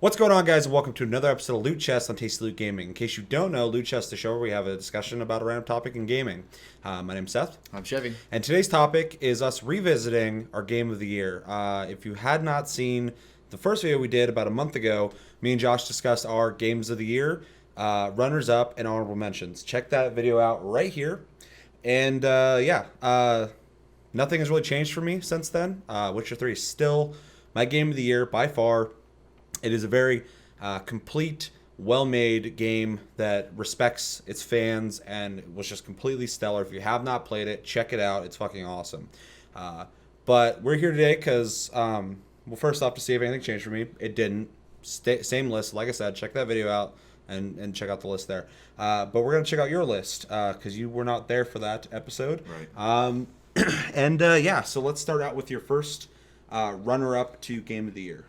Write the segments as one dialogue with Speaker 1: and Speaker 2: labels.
Speaker 1: What's going on, guys, and welcome to another episode of Loot Chest on Tasty Loot Gaming. In case you don't know, Loot Chest is the show where we have a discussion about a random topic in gaming. My name's Seth.
Speaker 2: I'm Chevy.
Speaker 1: And today's topic is us revisiting our Game of the Year. If you had not seen the first video we did about a month ago, me and Josh discussed our Games of the Year, runners-up, and honorable mentions. Check that video out right here. And, nothing has really changed for me since then. Witcher 3 is still my Game of the Year by far. It is a very complete, well-made game that respects its fans and was just completely stellar. If you have not played it, check it out. It's fucking awesome. But we're here today because, first off, to see if anything changed for me. It didn't. Same list. Like I said, check that video out and check out the list there. But we're going to check out your list because you were not there for that episode.
Speaker 2: Right.
Speaker 1: So let's start out with your first runner-up to Game of the Year.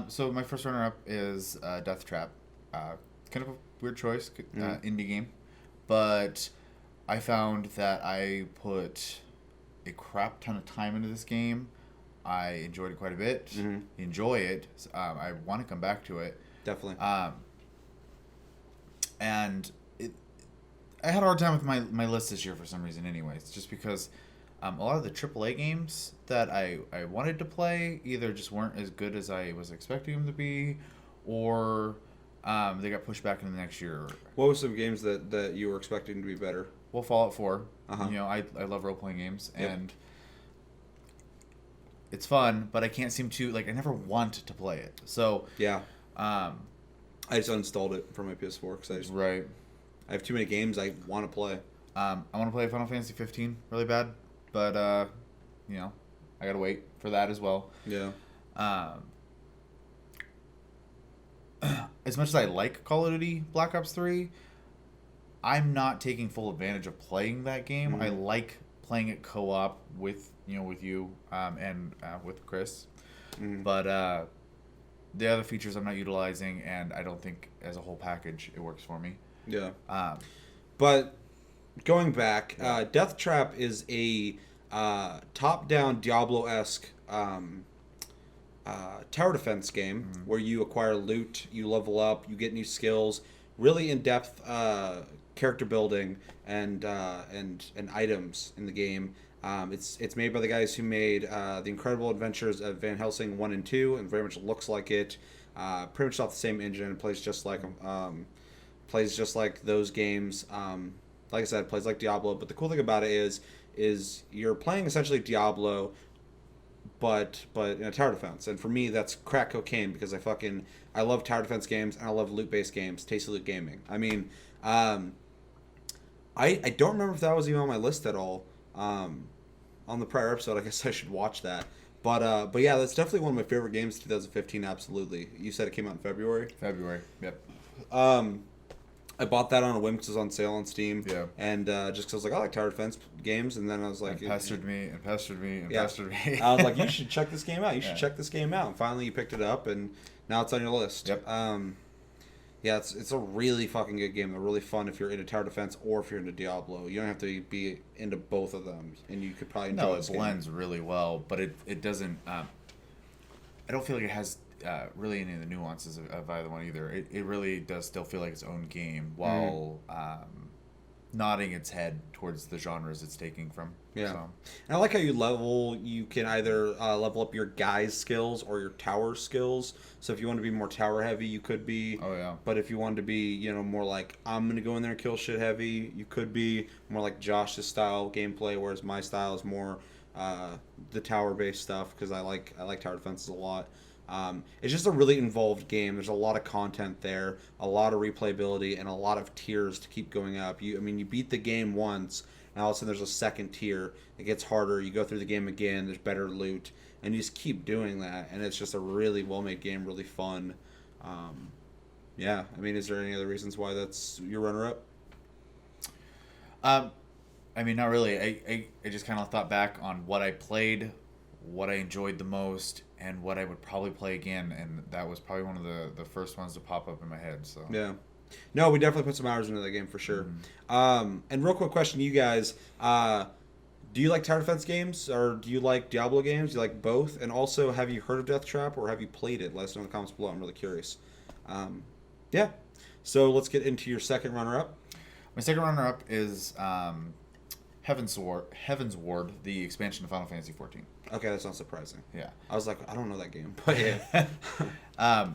Speaker 2: So my first runner-up is Death Trap. Kind of a weird choice, indie game. But I found that I put a crap ton of time into this game. I enjoyed it quite a bit.
Speaker 1: Mm-hmm.
Speaker 2: Enjoy it. I want to come back to it.
Speaker 1: Definitely.
Speaker 2: I had a hard time with my list this year for some reason anyways. Just because a lot of the AAA games that I wanted to play either just weren't as good as I was expecting them to be, or they got pushed back into the next year.
Speaker 1: What were some games that you were expecting to be better?
Speaker 2: Well, Fallout 4.
Speaker 1: Uh-huh.
Speaker 2: I love role-playing games,
Speaker 1: Yep.
Speaker 2: and it's fun, but I can't seem to, I never want to play it. So,
Speaker 1: Yeah. I just uninstalled it from my PS4 because
Speaker 2: right.
Speaker 1: I have too many games I want to play.
Speaker 2: I want to play Final Fantasy 15 really bad, but, I gotta wait for that as well.
Speaker 1: Yeah.
Speaker 2: As much as I like Call of Duty Black Ops 3, I'm not taking full advantage of playing that game.
Speaker 1: Mm-hmm.
Speaker 2: I like playing it co-op with you and with Chris.
Speaker 1: Mm-hmm.
Speaker 2: But the other features I'm not utilizing, and I don't think as a whole package it works for me.
Speaker 1: Yeah. But going back,
Speaker 2: Yeah.
Speaker 1: Death Trap is a top-down Diablo-esque tower defense game where you acquire loot, you level up, you get new skills, really in-depth character building and items in the game. It's made by the guys who made The Incredible Adventures of Van Helsing 1 and 2, and very much looks like it. Pretty much off the same engine, and plays just like those games. Like I said, it plays like Diablo, but the cool thing about it is you're playing essentially Diablo, but in a tower defense. And for me, that's crack cocaine because I love tower defense games and I love loot-based games, Tasty Loot Gaming. I mean, I don't remember if that was even on my list at all. On the prior episode, I guess I should watch that. But yeah, that's definitely one of my favorite games of 2015, absolutely. You said it came out in February?
Speaker 2: February, yep.
Speaker 1: I bought that on a whim because it was on sale on Steam.
Speaker 2: Yeah.
Speaker 1: And just because I was like, I like tower defense games. And then I was like...
Speaker 2: And pestered me.
Speaker 1: Yeah. I was like, you should check this game out. You should
Speaker 2: Yeah.
Speaker 1: check this game out. And finally you picked it up, and now it's on your list.
Speaker 2: Yep.
Speaker 1: Yeah, it's a really fucking good game. They're really fun if you're into tower defense or if you're into Diablo. You don't have to be into both of them, and you could probably enjoy
Speaker 2: No,
Speaker 1: this
Speaker 2: it
Speaker 1: game.
Speaker 2: blends really well, but it doesn't... I don't feel like it has really any of the nuances of either one either. It really does still feel like its own game while nodding its head towards the genres it's taking from.
Speaker 1: Yeah.
Speaker 2: So.
Speaker 1: And I like how you can either level up your guy's skills or your tower skills. So if you want to be more tower heavy, you could be.
Speaker 2: Oh, yeah.
Speaker 1: But if you wanted to be, more like, I'm going to go in there and kill shit heavy, you could be more like Josh's style gameplay, whereas my style is more the tower-based stuff because I like tower defenses a lot. It's just a really involved game. There's a lot of content there, a lot of replayability, and a lot of tiers to keep going up. You beat the game once, and all of a sudden there's a second tier. It gets harder. You go through the game again. There's better loot, and you just keep doing that. And it's just a really well-made game, really fun. Yeah. Is there any other reasons why that's your runner-up?
Speaker 2: Not really. I just kind of thought back on what I played, what I enjoyed the most, and what I would probably play again, and that was probably one of the first ones to pop up in my head. So
Speaker 1: Yeah. No, we definitely put some hours into that game for sure. And real quick question to you guys. Do you like tower defense games, or do you like Diablo games? Do you like both? And also, have you heard of Death Trap, or have you played it? Let us know in the comments below. I'm really curious. Um, yeah. So let's get into your second runner-up.
Speaker 2: My second runner-up is Heaven's Ward, the expansion of Final Fantasy 14.
Speaker 1: Okay, that's not surprising.
Speaker 2: Yeah.
Speaker 1: I was like, I don't know that game, but yeah.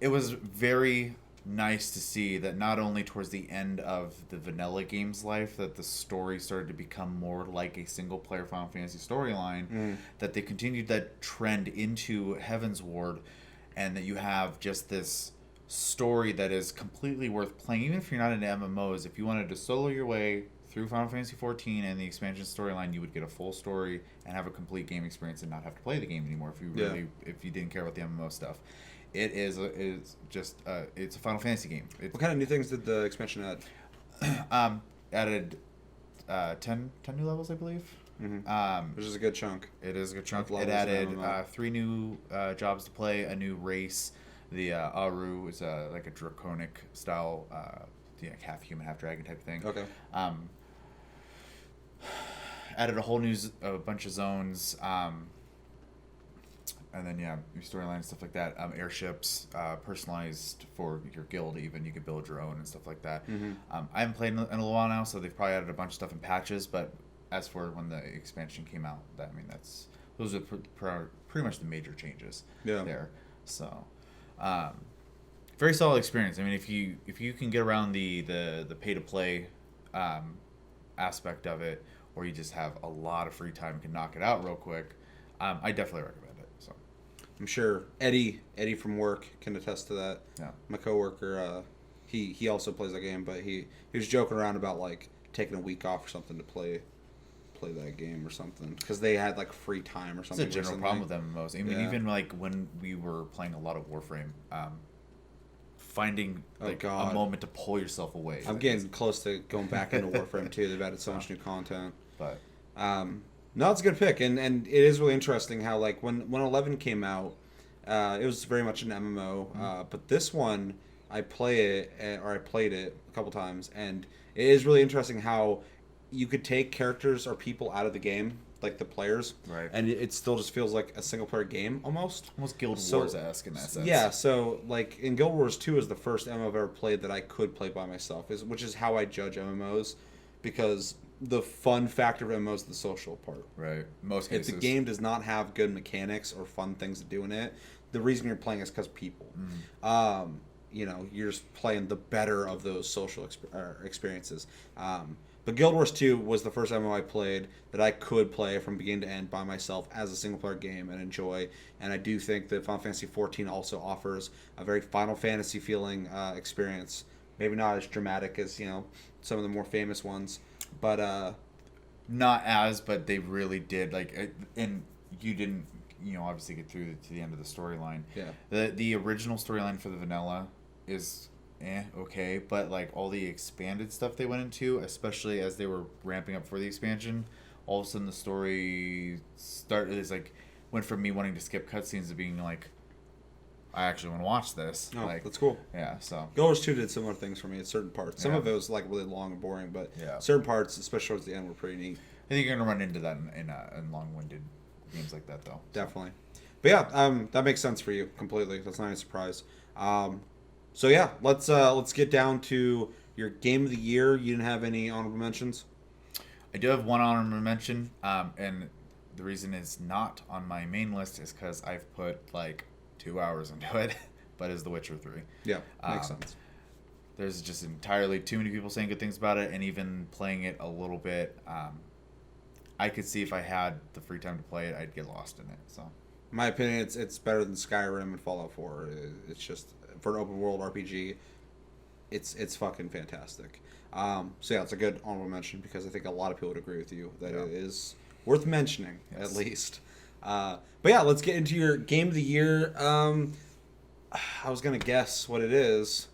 Speaker 2: It was very nice to see that not only towards the end of the vanilla game's life that the story started to become more like a single player Final Fantasy storyline, that they continued that trend into Heaven's Ward, and that you have just this story that is completely worth playing, even if you're not into MMOs. If you wanted to solo your way through Final Fantasy 14 and the expansion storyline, you would get a full story and have a complete game experience and not have to play the game anymore if you didn't care about the MMO stuff. It is just it's a Final Fantasy game.
Speaker 1: What kind of new things did the expansion add?
Speaker 2: Added 10 new levels, I believe.
Speaker 1: Which is a good chunk.
Speaker 2: It is a good chunk. It added 3 new jobs to play, a new race. The Aru is like a draconic style, half human, half dragon type thing.
Speaker 1: Okay.
Speaker 2: Added a whole new bunch of zones. And then, your storyline and stuff like that. Airships, personalized for your guild even. You could build your own and stuff like that. I haven't played in a little while now, so they've probably added a bunch of stuff in patches. But as for when the expansion came out, those are pretty much the major changes there. So, very solid experience. I mean, if you can get around the pay-to-play aspect of it, or you just have a lot of free time and can knock it out real quick, I definitely recommend it. So
Speaker 1: I'm sure Eddie from work can attest to that.
Speaker 2: Yeah.
Speaker 1: My coworker, he also plays that game, but he was joking around about like taking a week off or something to play that game or something because they had like free time or something.
Speaker 2: It's a general problem with MMOs. I mean, even like when we were playing a lot of Warframe, finding a moment to pull yourself away.
Speaker 1: I'm getting close to going back into Warframe too. They've added so much new content.
Speaker 2: But
Speaker 1: no, it's a good pick, and it is really interesting how like when 11 came out, it was very much an MMO. But this one, I played it a couple times, and it is really interesting how you could take characters or people out of the game, like the players,
Speaker 2: right?
Speaker 1: And it still just feels like a single player game almost.
Speaker 2: Almost Guild Wars-esque in that sense.
Speaker 1: Yeah, so like in Guild Wars 2 is the first MMO I've ever played that I could play by myself, which is how I judge MMOs, because the fun factor of MMOs is the social part.
Speaker 2: Right. Most cases.
Speaker 1: If the game does not have good mechanics or fun things to do in it, the reason you're playing is because people. You're just playing the better of those social experiences. But Guild Wars 2 was the first MMO I played that I could play from beginning to end by myself as a single-player game and enjoy. And I do think that Final Fantasy 14 also offers a very Final Fantasy feeling experience. Maybe not as dramatic as, some of the more famous ones, but
Speaker 2: but they really did. And you didn't, obviously get through to the end of the storyline.
Speaker 1: Yeah.
Speaker 2: The original storyline for the vanilla is okay, but like all the expanded stuff they went into, especially as they were ramping up for the expansion, all of a sudden the story went from me wanting to skip cutscenes to being like, I actually want to watch this.
Speaker 1: Oh, that's cool.
Speaker 2: Yeah, so
Speaker 1: Guild Wars 2 did similar things for me at certain parts. Some of it was like really long and boring, but certain parts, especially towards the end, were pretty neat.
Speaker 2: I think you're gonna run into that in long-winded games like that, though.
Speaker 1: Definitely. But yeah, that makes sense for you completely. That's not a surprise. So yeah, let's get down to your game of the year. You didn't have any honorable mentions?
Speaker 2: I do have one honorable mention, and the reason it's not on my main list is because I've put like 2 hours into it, but it's The Witcher 3.
Speaker 1: Yeah, makes sense.
Speaker 2: There's just entirely too many people saying good things about it, and even playing it a little bit, I could see if I had the free time to play it, I'd get lost in it. So,
Speaker 1: in my opinion, it's better than Skyrim and Fallout 4. It's just, for an open world RPG, it's fucking fantastic. So yeah, it's a good honorable mention because I think a lot of people would agree with you that it is worth mentioning, at least. But yeah, let's get into your game of the year. I was gonna guess what it is,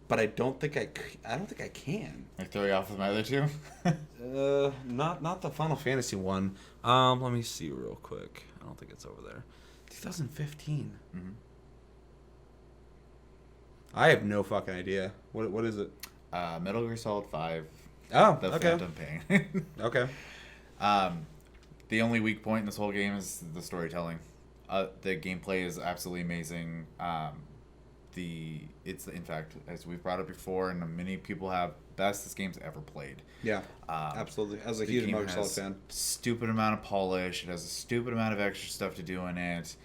Speaker 1: but I don't think I can.
Speaker 2: I throw you off with my other two.
Speaker 1: Not the Final Fantasy one. Let me see real quick. I don't think it's over there. 2015.
Speaker 2: Mm-hmm.
Speaker 1: I have no fucking idea. What is it?
Speaker 2: Metal Gear Solid 5
Speaker 1: Oh,
Speaker 2: The
Speaker 1: okay.
Speaker 2: Phantom Pain.
Speaker 1: Okay.
Speaker 2: The only weak point in this whole game is the storytelling. The gameplay is absolutely amazing. It's in fact, as we've brought up before, and many people have, best this game's ever played.
Speaker 1: Yeah, absolutely. As a
Speaker 2: The
Speaker 1: huge
Speaker 2: game
Speaker 1: Metal Gear Solid
Speaker 2: has
Speaker 1: fan.
Speaker 2: stupid amount of polish. It has a stupid amount of extra stuff to do in it.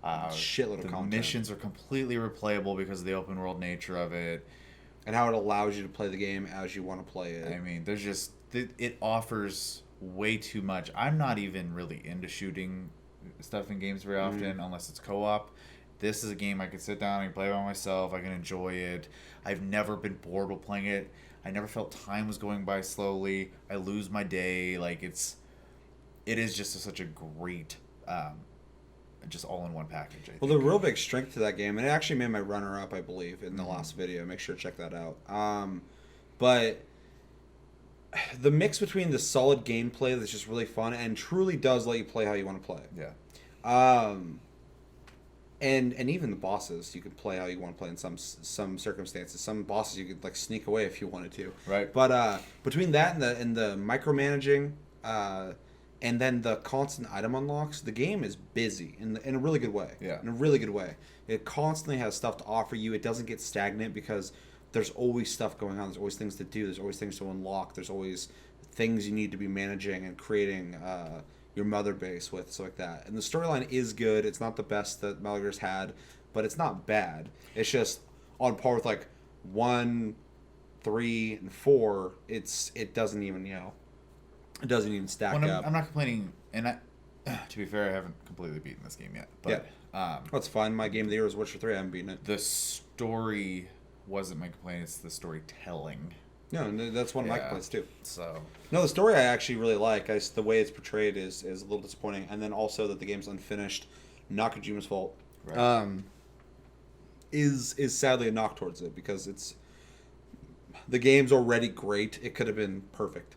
Speaker 1: Shitload of
Speaker 2: the
Speaker 1: content.
Speaker 2: missions are completely replayable because of the open world nature of it.
Speaker 1: And how it allows you to play the game as you want to play it.
Speaker 2: I mean, there's just it offers way too much. I'm not even really into shooting stuff in games very often unless it's co-op. This is a game I can sit down and play by myself. I can enjoy it. I've never been bored while playing it. I never felt time was going by slowly. I lose my day. Like it is just such a great, just all in one package. I think.
Speaker 1: Well, the real big strength to that game, and it actually made my runner up, I believe, in the last video. Make sure to check that out. But the mix between the solid gameplay that's just really fun and truly does let you play how you want to play.
Speaker 2: Yeah.
Speaker 1: And even the bosses, you could play how you want to play in some circumstances. Some bosses you could like sneak away if you wanted to.
Speaker 2: Right.
Speaker 1: But between that and the micromanaging, and then the constant item unlocks, the game is busy in a really good way.
Speaker 2: Yeah.
Speaker 1: In a really good way. It constantly has stuff to offer you. It doesn't get stagnant because there's always stuff going on. There's always things to do. There's always things to unlock. There's always things you need to be managing and creating your mother base with, stuff like that. And the storyline is good. It's not the best that Metal Gear's had, but it's not bad. It's just on par with like 1, 3, and 4. It doesn't even it doesn't even stack up.
Speaker 2: I'm not complaining, and to be fair, I haven't completely beaten this game yet. But
Speaker 1: That's fine. My game of the year was Witcher 3. I haven't beaten it.
Speaker 2: the story wasn't my complaint. It's the storytelling.
Speaker 1: No, and that's one of my complaints too.
Speaker 2: So
Speaker 1: No, the story I actually really like. The way it's portrayed is a little disappointing, and then also that the game's unfinished, not Kojima's fault.
Speaker 2: Right.
Speaker 1: Is sadly a knock towards it because the game's already great. It could have been perfect.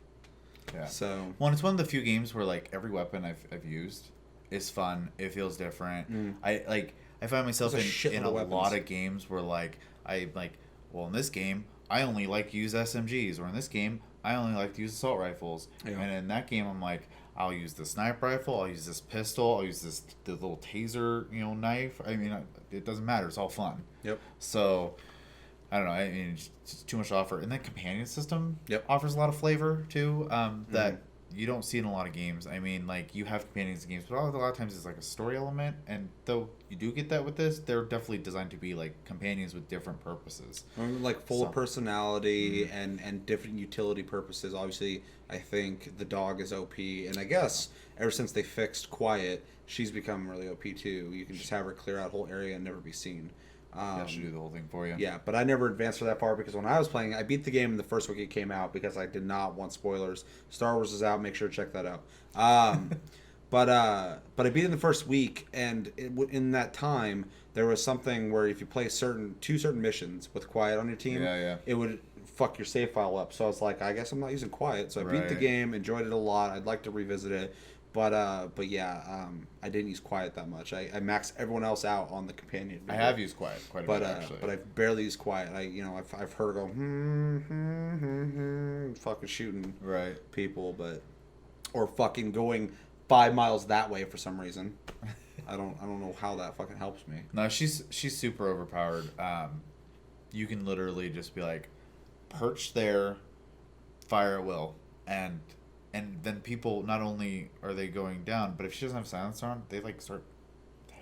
Speaker 2: yeah.
Speaker 1: So
Speaker 2: Well, it's one of the few games where like every weapon I've used is fun. It feels different. I find myself
Speaker 1: There's a shitload
Speaker 2: in
Speaker 1: of
Speaker 2: a
Speaker 1: weapons.
Speaker 2: lot of games where like well, in this game I only like to use SMGs, or in this game I only like to use assault rifles.
Speaker 1: Yeah.
Speaker 2: And in that game I'm like, I'll use the sniper rifle, I'll use this pistol, I'll use the little taser, knife. I mean, it doesn't matter. It's all fun.
Speaker 1: Yep.
Speaker 2: So I don't know. I mean, it's just too much to offer. And the companion system offers a lot of flavor too. That you don't see in a lot of games. I mean, like you have companions in games, but a lot of times it's like a story element. And though you do get that with this, they're definitely designed to be like companions with different purposes.
Speaker 1: like full of personality and different utility purposes. Obviously, I think the dog is OP, and I guess ever since they fixed Quiet, she's become really OP too. You can just have her clear out a whole area and never be seen.
Speaker 2: That should do the whole thing for you.
Speaker 1: Yeah, but I never advanced for that part because when I was playing, I beat the game in the first week it came out because I did not want spoilers. Star Wars is out. Make sure to check that out. But I beat it in the first week, and in that time there was something where if you play two certain missions with Quiet on your team, it would fuck your save file up. So I was like, I guess I'm not using Quiet. So I beat the game, enjoyed it a lot. I'd like to revisit it. But I didn't use Quiet that much. I maxed everyone else out on the companion.
Speaker 2: I have used Quiet quite a bit actually.
Speaker 1: But I've barely used Quiet. I've heard her go fucking shooting people, or fucking going 5 miles that way for some reason. I don't know how that fucking helps me.
Speaker 2: No, she's super overpowered. You can literally just be like, perch there, fire at will, and then people, not only are they going down, but if she doesn't have silencer on, they like start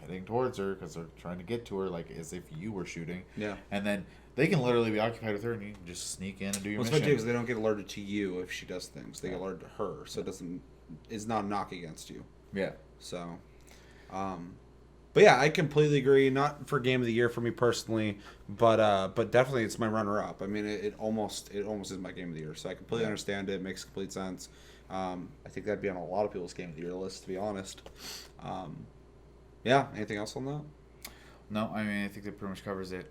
Speaker 2: heading towards her because they're trying to get to her, like as if you were shooting.
Speaker 1: Yeah.
Speaker 2: And then they can literally be occupied with her, and you can just sneak in and do your mission.
Speaker 1: Because they don't get alerted to you if she does things; they get alerted to her, so it's not a knock against you.
Speaker 2: Yeah.
Speaker 1: So, but yeah, I completely agree. Not for game of the year for me personally, but definitely it's my runner up. I mean, it almost is my game of the year. So I completely understand it. It makes complete sense. I think that'd be on a lot of people's game of the year list, to be honest. Yeah. Anything else on that?
Speaker 2: No, I mean I think that pretty much covers it.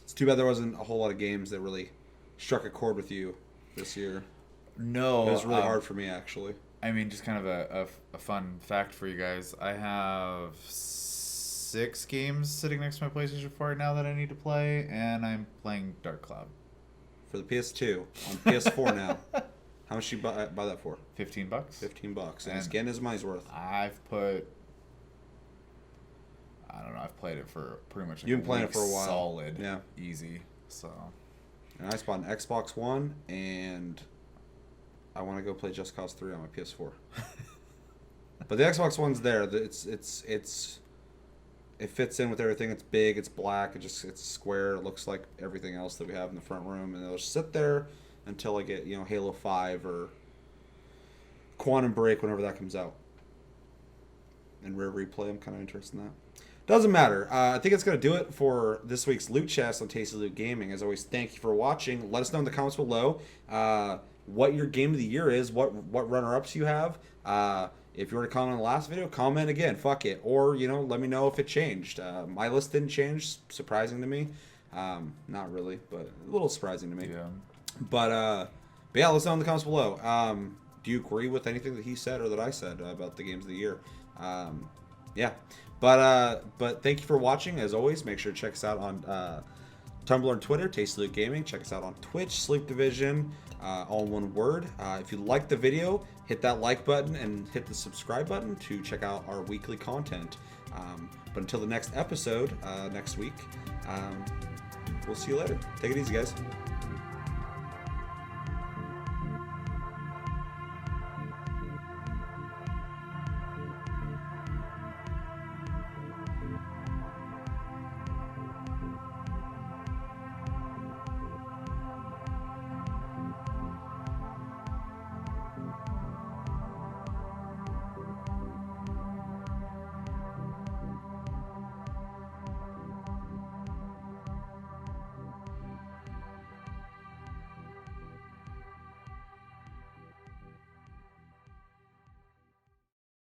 Speaker 1: It's too bad there wasn't a whole lot of games that really struck a chord with you this year.
Speaker 2: No,
Speaker 1: It was really hard for me, actually.
Speaker 2: I mean, just kind of a fun fact for you guys. I have 6 games sitting next to my PlayStation 4 right now that I need to play, and I'm playing Dark Cloud.
Speaker 1: for the PS2 on PS4 now. How much you buy that for?
Speaker 2: $15.
Speaker 1: $15. And it's getting his money's worth.
Speaker 2: I've put. I don't know. I've played it for pretty much.
Speaker 1: You've been playing it for a while.
Speaker 2: Solid.
Speaker 1: Yeah.
Speaker 2: Easy. So.
Speaker 1: And I just bought an Xbox One, and I want to go play Just Cause 3 on my PS4. But the Xbox One's there. It fits in with everything. It's big. It's black. It's square. It looks like everything else that we have in the front room, and it'll just sit there until I get Halo 5 or Quantum Break whenever that comes out. And Rare Replay, I'm kind of interested in that. Doesn't matter. I think it's going to do it for this week's Loot Chest on Tasty Loot Gaming. As always, thank you for watching. Let us know in the comments below what your game of the year is, what runner-ups you have. If you were to comment on the last video, comment again. Fuck it. Or, let me know if it changed. My list didn't change, surprising to me. Not really, but a little surprising to me.
Speaker 2: Yeah.
Speaker 1: But yeah, let us know in the comments below. Do you agree with anything that he said or that I said about the games of the year? Yeah. But thank you for watching. As always, make sure to check us out on Tumblr and Twitter, Tasty Loot Gaming. Check us out on Twitch, Sleep Division, all in one word. If you liked the video, hit that like button and hit the subscribe button to check out our weekly content. But until the next episode, next week, we'll see you later. Take it easy, guys.